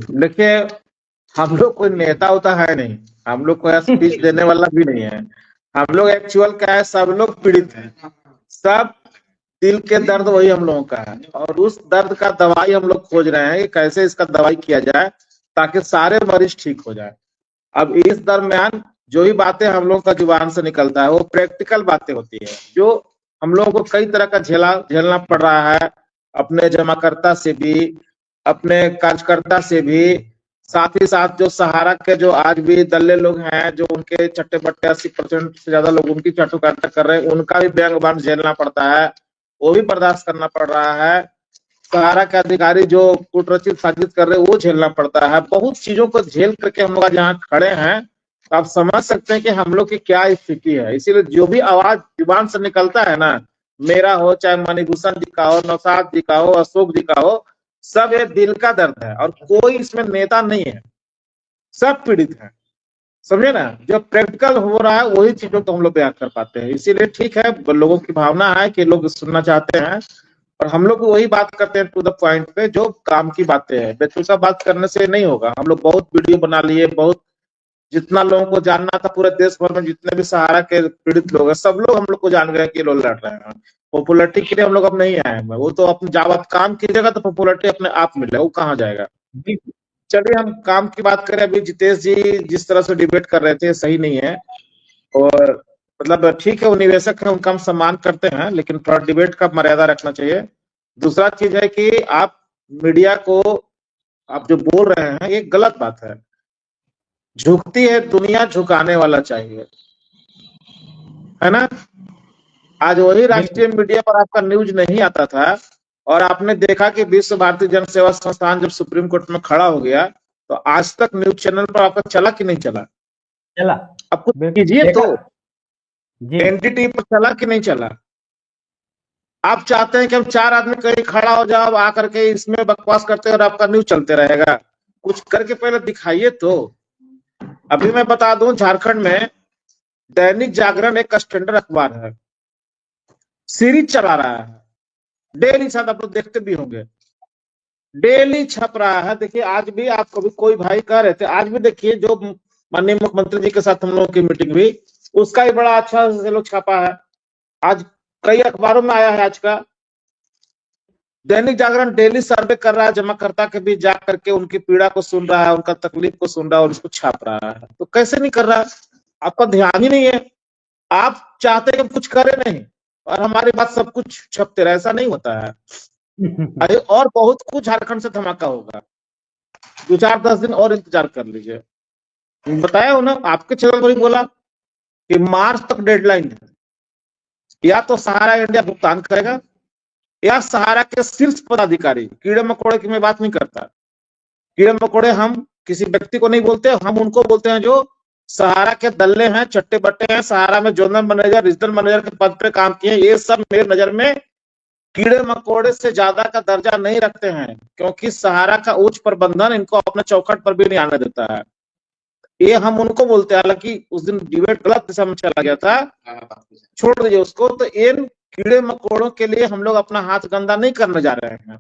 देखिए, हम लोग कोई नेता होता है नहीं, हम लोग कोई स्पीच देने वाला भी नहीं है। हम लोग एक्चुअल क्या है, सब लोग पीड़ित हैं, सब दिल के दर्द वही हम लोगों का है, और उस दर्द का दवाई हम लोग खोज रहे हैं कि कैसे इसका दवाई किया जाए ताकि सारे मरीज ठीक हो जाए। अब इस दरमियान जो भी बातें हम लोग का जुबान से निकलता है वो प्रैक्टिकल बातें होती है, जो हम लोगों को कई तरह का झेलना पड़ रहा है, अपने जमाकर्ता से भी, अपने कार्यकर्ता से भी, साथ ही साथ जो सहारा के जो आज भी दल्ले लोग हैं, जो उनके चट्टे बट्टे 80% से ज्यादा लोग उनकी चाटुकारिता कर रहे हैं, उनका भी व्यंग बाण झेलना पड़ता है, वो भी बर्दाश्त करना पड़ रहा है। सहारा के अधिकारी जो कुटरचित साजिश कर रहे हैं वो झेलना पड़ता है। बहुत चीजों को झेल करके हम लोग आज यहाँ खड़े हैं, तो आप समझ सकते हैं कि हम लोग की क्या स्थिति है। इसीलिए जो भी आवाज जुबान से निकलता है ना, मेरा हो चाहे मणिभूषण जी का हो, नौशाद जी का हो, अशोक जी का हो, सब ये दिल का दर्द है, और कोई इसमें नेता नहीं है, सब पीड़ित है। समझे ना, जो प्रैक्टिकल हो रहा है वही चीजों को हम लोग बयान कर पाते हैं। इसीलिए ठीक है, लोगों की भावना है कि लोग सुनना चाहते हैं, और हम लोग वही बात करते हैं टू द पॉइंट पे, जो काम की बातें हैं। बेतुका बात करने से नहीं होगा। हम लोग बहुत वीडियो बना लिए, बहुत जितना लोगों को जानना था पूरे देश भर में जितने भी सहारा के पीड़ित लोग हैं, सब लोग हम लोग को जान गए कि लोग लड़ रहे हैं। पॉपुलरिटी के लिए हम लोग अब नहीं आए हैं, वो तो अपने जब आप काम कीजिएगा तो पॉपुलरिटी अपने आप मिले, वो कहाँ जाएगा। चलिए हम काम की बात करें। अभी जितेश जी जिस तरह से डिबेट कर रहे थे सही नहीं है, और मतलब ठीक है वो निवेशक है, उनका हम सम्मान करते हैं, लेकिन थोड़ा डिबेट का मर्यादा रखना चाहिए। दूसरा चीज है कि आप मीडिया को आप जो बोल रहे हैं ये गलत बात है। झुकती है दुनिया, झुकाने वाला चाहिए, है ना। आज वही राष्ट्रीय मीडिया पर आपका न्यूज नहीं आता था, और आपने देखा कि विश्व भारती जन सेवा संस्थान जब सुप्रीम कोर्ट में खड़ा हो गया, तो आज तक न्यूज चैनल पर आपका चला कि नहीं चला? चला। आप कुछ कीजिए तो। जी। एनडीटीवी पर चला कि नहीं चला? आप चाहते हैं कि हम 4 आदमी कहीं खड़ा हो जाओ आकर के इसमें बकवास करते हैं और आपका न्यूज चलते रहेगा? कुछ करके पहले दिखाइए तो। अभी मैं बता दूं, झारखंड में दैनिक जागरण एक स्टैंडर्ड अखबार है, सीरीज चला रहा है डेली, शायद आप लोग देखते भी होंगे, डेली छप रहा है। देखिए आज भी आप कभी कोई भाई कह रहे थे, आज भी देखिए जो माननीय मुख्यमंत्री जी के साथ हम लोगों की मीटिंग हुई, उसका ही बड़ा अच्छा से लोग छापा है, आज कई अखबारों में आया है। आज का दैनिक जागरण डेली सर्वे कर रहा है, जमाकर्ता के बीच जा करके उनकी पीड़ा को सुन रहा है, उनका तकलीफ को सुन रहा है और उसको छाप रहा है। तो कैसे नहीं कर रहा? आपका ध्यान ही नहीं है। आप चाहते हैं कि हम कुछ करें नहीं और हमारी बात सब कुछ छपते रहे, ऐसा नहीं होता है। अरे और बहुत कुछ झारखंड से धमाका होगा, 2-4-10 दिन और इंतजार कर लीजिए। बताया हो ना, आपके चैनल पर ही बोला कि मार्च तक डेडलाइन है, या तो सहारा इंडिया भुगतान करेगा या सहारा के शीर्ष पदाधिकारी, कीड़े मकोड़े की मैं बात नहीं करता, कीड़े मकोड़े हम किसी व्यक्ति को नहीं बोलते, हम उनको बोलते हैं जो सहारा के दल्ले हैं, चट्टे बट्टे हैं, सहारा में जोनल मैनेजर, रीजनल मैनेजर के पद पे काम किए, ये सब मेरे नजर में कीड़े मकोड़े से ज्यादा का दर्जा नहीं रखते हैं, क्योंकि सहारा का उच्च प्रबंधन इनको अपने चौखट पर भी नहीं आने देता है। ये हम उनको बोलते हैं। हालांकि उस दिन डिबेट गलत दिशा में चला गया था, छोड़ दीजिए उसको। तो इन कीड़े मकोड़ों के लिए हम लोग अपना हाथ गंदा नहीं करने जा रहे हैं।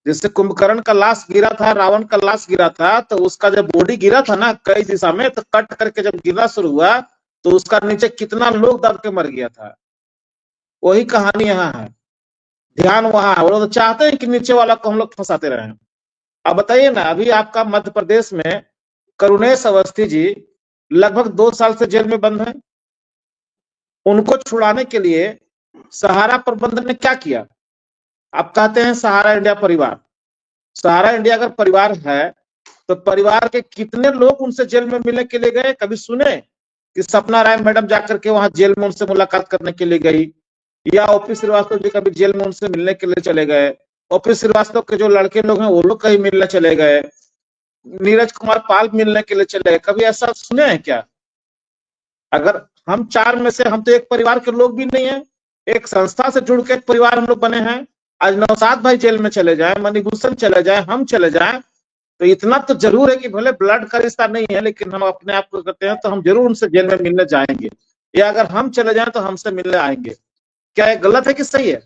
जैसे कुंभकर्ण का लाश गिरा था, रावण का लाश गिरा था, तो उसका जब बॉडी गिरा था ना कई दिशा में, तो कट करके जब गिरना शुरू हुआ तो उसका नीचे कितना लोग दब के मर गया था। वही कहानी यहाँ है, ध्यान वहां है। वो तो चाहते हैं कि नीचे वाला को हम लोग फंसाते रहे। अब बताइए ना, अभी आपका मध्य प्रदेश में करुणेश अवस्थी जी लगभग 2 साल से जेल में बंद है। उनको छुड़ाने के लिए सहारा प्रबंधन ने क्या किया? आप कहते हैं सहारा इंडिया परिवार। सहारा इंडिया अगर परिवार है तो परिवार के कितने लोग उनसे जेल में मिलने के लिए गए? कभी सुने कि सपना राय मैडम जाकर के वहां जेल में उनसे मुलाकात करने के लिए गई, या ओपी श्रीवास्तव जी कभी जेल में उनसे मिलने के लिए चले गए? ओपी श्रीवास्तव के जो लड़के लोग हैं वो लोग कहीं मिलने चले गए, नीरज कुमार पाल मिलने के लिए चले गए, कभी ऐसा सुने हैं क्या? अगर हम 4 में से हम तो एक परिवार के लोग भी नहीं है, एक संस्था से जुड़ के एक परिवार हम लोग बने हैं। आज नौशाद भाई जेल में चले जाए, मणिभूषण चले जाए, हम चले जाए, तो इतना तो जरूर है कि भले ब्लड का रिश्ता नहीं है लेकिन हम अपने आप को करते हैं तो हम जरूर उनसे जेल में मिलने जाएंगे, या अगर हम चले जाएं तो हमसे मिलने आएंगे। क्या ये गलत है कि सही है?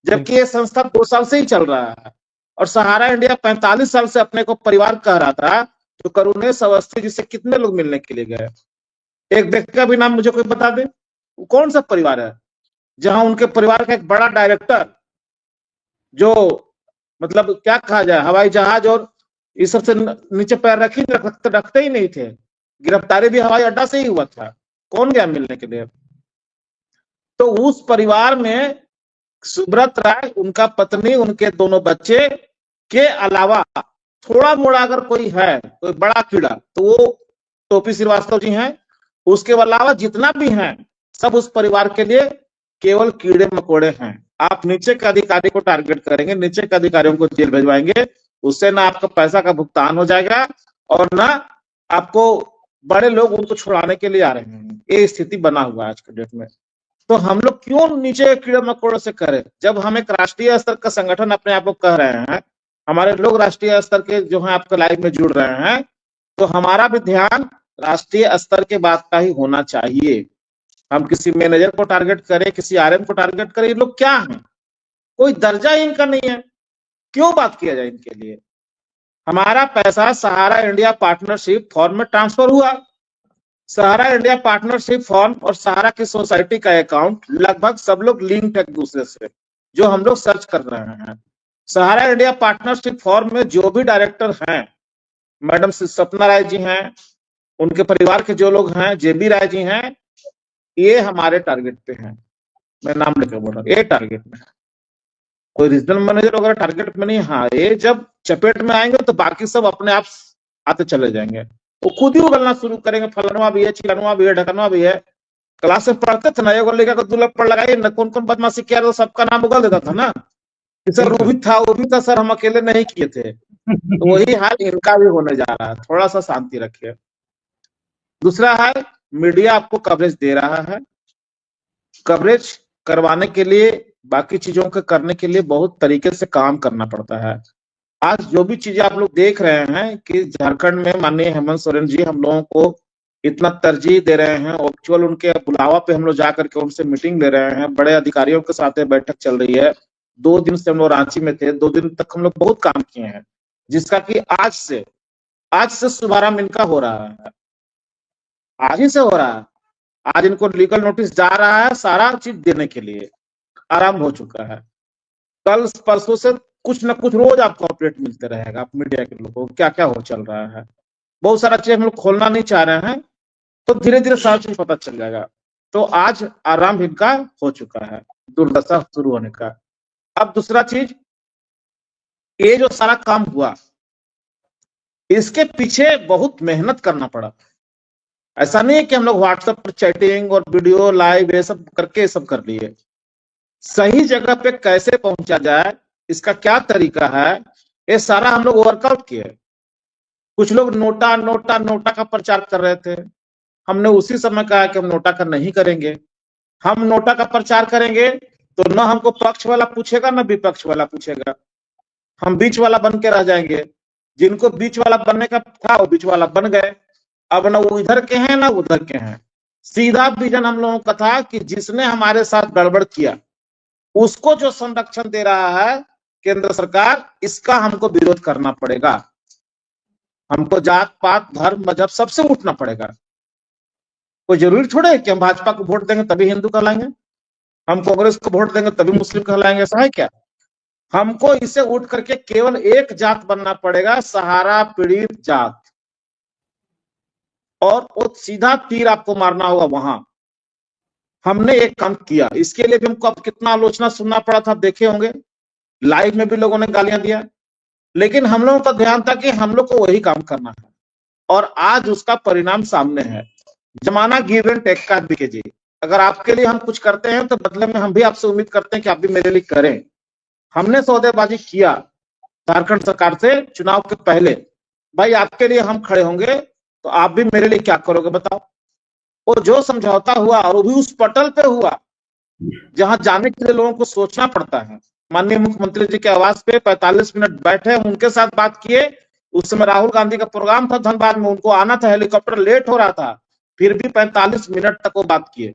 जबकि ये संस्था 2 साल से ही चल रहा है और सहारा इंडिया 45 साल से अपने को परिवार कह रहा था, तो करुणेश अवस्थी जिससे कितने लोग मिलने के लिए गए? एक व्यक्ति का भी नाम मुझे कोई बता दे, वो कौन सा परिवार है जहां उनके परिवार का एक बड़ा डायरेक्टर, जो मतलब क्या कहा जाए, हवाई जहाज और इस सबसे नीचे पैर रखते ही नहीं थे, गिरफ्तारी भी हवाई अड्डा से ही हुआ था, कौन गया मिलने के लिए? तो उस परिवार में सुब्रत राय, उनका पत्नी, उनके दोनों बच्चे के अलावा थोड़ा मोड़ा अगर कोई है, कोई बड़ा कीड़ा, तो वो टोपी श्रीवास्तव जी हैं। उसके अलावा जितना भी हैं, सब उस परिवार के लिए केवल कीड़े मकोड़े हैं। आप नीचे के अधिकारी को टारगेट करेंगे, नीचे के अधिकारियों को जेल भिजवाएंगे, उससे ना आपका पैसा का भुगतान हो जाएगा और ना आपको बड़े लोग उनको छुड़ाने के लिए आ रहे हैं। ये स्थिति बना हुआ है आज के डेट में। तो हम लोग क्यों नीचे कीड़े मकोड़े से करें, जब हम एक राष्ट्रीय स्तर का संगठन अपने आप को कह रहे हैं, हमारे लोग राष्ट्रीय स्तर के जो है आपके लाइव में जुड़ रहे हैं, तो हमारा भी ध्यान राष्ट्रीय स्तर के बात का ही होना चाहिए। हम किसी मैनेजर को टारगेट करें, किसी आरएम को टारगेट करें, ये लोग क्या हैं? कोई दर्जा इनका नहीं है, क्यों बात किया जाए इनके लिए? हमारा पैसा सहारा इंडिया पार्टनरशिप फॉर्म में ट्रांसफर हुआ। सहारा इंडिया पार्टनरशिप फॉर्म और सहारा की सोसाइटी का अकाउंट लगभग सब लोग लिंक है एक दूसरे से, जो हम लोग सर्च कर रहे हैं। सहारा इंडिया पार्टनरशिप फॉर्म में जो भी डायरेक्टर हैं, मैडम सपना राय जी हैं, उनके परिवार के जो लोग हैं, जेबी राय जी हैं, ये हमारे टारगेट पे हैं। मैं नाम लेकर बोल रहा हूँ, ये टारगेट में है। कोई रीजनल मैनेजर वगैरह टारगेट में नहीं। हाँ, ये जब चपेट में आएंगे तो बाकी सब अपने आप आते चले जाएंगे, वो खुद ही उगलना शुरू करेंगे। फलनवा भी है, चिलनवा भी है, ढकनवा भी है। क्लास में पढ़ते थे ना, एगो लड़का को दुलप पढ़ लगाइए न, कौन कौन बदमाशी किया तो सबका नाम उगल देता था ना। सर वो भी था, वो भी था सर, हम अकेले नहीं किए थे। तो वही हाल इनका भी होने जा रहा है। थोड़ा सा शांति रखिए। दूसरा है, मीडिया आपको कवरेज दे रहा है। कवरेज करवाने के लिए, बाकी चीजों के करने के लिए बहुत तरीके से काम करना पड़ता है। आज जो भी चीजें आप लोग देख रहे हैं कि झारखंड में माननीय हेमंत सोरेन जी हम लोगों को इतना तरजीह दे रहे हैं, एक्चुअल उनके बुलावा पे हम लोग जाकर के उनसे मीटिंग ले रहे हैं, बड़े अधिकारियों के साथ बैठक चल रही है। 2 दिन से हम लोग रांची में थे, 2 दिन तक हम लोग बहुत काम किए हैं, जिसका कि आज से शुभारंभ इनका हो रहा है, आज ही से हो रहा है। आज इनको लीगल नोटिस जा रहा है, सारा चीज देने के लिए आरंभ हो चुका है। कल परसों से कुछ न कुछ रोज आपको अपडेट मिलते रहेगा, आप मीडिया के लोगों को क्या क्या हो चल रहा है। बहुत सारा चीज हम लोग खोलना नहीं चाह रहे हैं, तो धीरे धीरे सारा चीज पता चल जाएगा। तो आज आरंभ इनका हो चुका है, दुर्दशा शुरू होने का। अब दूसरा चीज, ये जो सारा काम हुआ, इसके पीछे बहुत मेहनत करना पड़ा। ऐसा नहीं है कि हम लोग व्हाट्सएप पर चैटिंग और वीडियो लाइव ये सब करके सब कर लिए। सही जगह पे कैसे पहुंचा जाए, इसका क्या तरीका है, ये सारा हम लोग वर्कआउट किए। कुछ लोग नोटा नोटा नोटा का प्रचार कर रहे थे, हमने उसी समय कहा कि हम नोटा का नहीं करेंगे। हम नोटा का प्रचार करेंगे तो न हमको पक्ष वाला पूछेगा न विपक्ष वाला पूछेगा, हम बीच वाला बन के रह जाएंगे। जिनको बीच वाला बनने का था वो बीच वाला बन गए। अब न वो इधर के हैं न उधर के हैं। सीधा विजन हम लोगों का था कि जिसने हमारे साथ गड़बड़ किया उसको जो संरक्षण दे रहा है केंद्र सरकार, इसका हमको विरोध करना पड़ेगा। हमको जात पात धर्म मजहब सबसे उठना पड़ेगा। कोई जरूरी थोड़े है कि हम भाजपा को वोट देंगे तभी हिंदू कहलाएंगे, हम कांग्रेस को वोट देंगे तभी मुस्लिम कहलाएंगे, ऐसा है क्या? हमको इसे उठ करके केवल एक जात बनना पड़ेगा, सहारा पीड़ित जात। और वो सीधा तीर आपको मारना होगा वहां। हमने एक काम किया, इसके लिए भी हमको अब कितना आलोचना सुनना पड़ा था, देखे होंगे। लाइव में भी लोगों ने गालियां दिया, लेकिन हम लोगों का ध्यान था कि हम लोग को वही काम करना है, और आज उसका परिणाम सामने है। जमाना गिव एंड टेक का बीके जी। अगर आपके लिए हम कुछ करते हैं तो बदले में हम भी आपसे उम्मीद करते हैं कि आप भी मेरे लिए करें। हमने सौदेबाजी किया झारखंड सरकार से चुनाव के पहले, भाई आपके लिए हम खड़े होंगे तो आप भी मेरे लिए क्या करोगे बताओ। और जो समझौता हुआ, और वो भी उस पटल पे हुआ जहां जाने के लिए लोगों को सोचना पड़ता है। माननीय मुख्यमंत्री जी के आवास पे 45 मिनट बैठे, उनके साथ बात किए। उस समय राहुल गांधी का प्रोग्राम था धनबाद में, उनको आना था, हेलीकॉप्टर लेट हो रहा था, फिर भी 45 मिनट तक वो बात किए।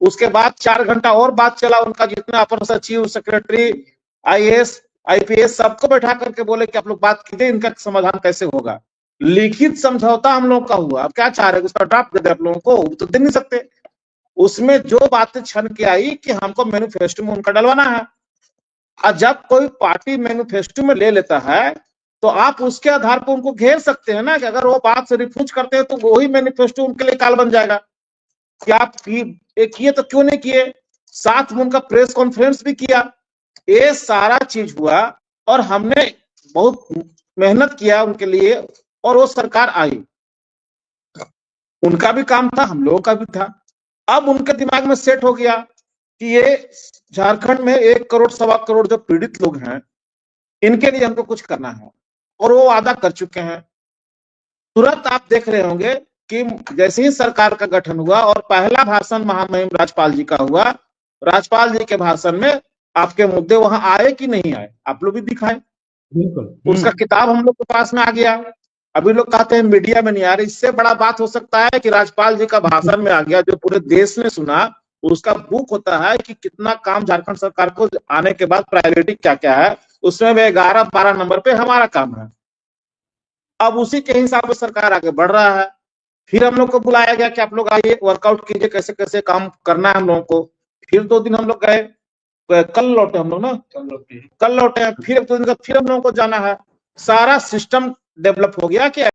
उसके बाद 4 घंटा और बात चला उनका, जितने अपर सचिव, सेक्रेटरी, आईएएस आईपीएस सबको बैठा करके बोले कि आप लोग बात कीजिए, इनका समाधान कैसे होगा। लिखित समझौता हम लोग का हुआ, अब क्या चाह रहे हैं, उसका ड्राफ्ट दे दे आप लोगों को, तो दे नहीं सकते। उसमें जो बातें छन के आई कि हमको मैनिफेस्टो में उनका डलवाना है, और जब कोई पार्टी मैनिफेस्टो में ले लेता है तो आप उसके आधार पर उनको घेर सकते हैं ना, कि अगर वो बात से रिफ्यूज करते हैं तो वही मैनिफेस्टो उनके लिए काल बन जाएगा कि आप किए तो क्यों नहीं किए। साथ में उनका प्रेस कॉन्फ्रेंस भी किया, ये सारा चीज हुआ और हमने बहुत मेहनत किया उनके लिए, और वो सरकार आई। उनका भी काम था, हम लोगों का भी था। अब उनके दिमाग में सेट हो गया कि ये झारखंड में 1 करोड़ 1.25 करोड़ जो पीड़ित लोग हैं, इनके लिए हमको कुछ करना है, और वो वादा कर चुके हैं। तुरंत आप देख रहे होंगे कि जैसे ही सरकार का गठन हुआ और पहला भाषण महामहिम राज्यपाल जी का हुआ, राज्यपाल जी के भाषण में आपके मुद्दे वहां आए कि नहीं आए, आप लोग भी दिखाए। बिल्कुल। उसका किताब हम लोग के पास में आ गया। अभी लोग कहते हैं मीडिया में नहीं आ रही, इससे बड़ा बात हो सकता है कि राज्यपाल जी का भाषण में आ गया, जो पूरे देश ने सुना। उसका बुक होता है कि कितना काम झारखंड सरकार को आने के बाद प्रायोरिटी क्या क्या है, उसमें 11-12 नंबर पे हमारा काम है। अब उसी के हिसाब से सरकार आगे बढ़ रहा है। फिर हम लोग को बुलाया गया कि आप लोग आइए, वर्कआउट कीजिए, कैसे कैसे काम करना है हम लोगों को। फिर 2 दिन हम लोग गए, कल लौटे हम लोग ना, कल लौटे। फिर 2 दिन का फिर हम लोगों को जाना है। सारा सिस्टम डेवलप हो गया कि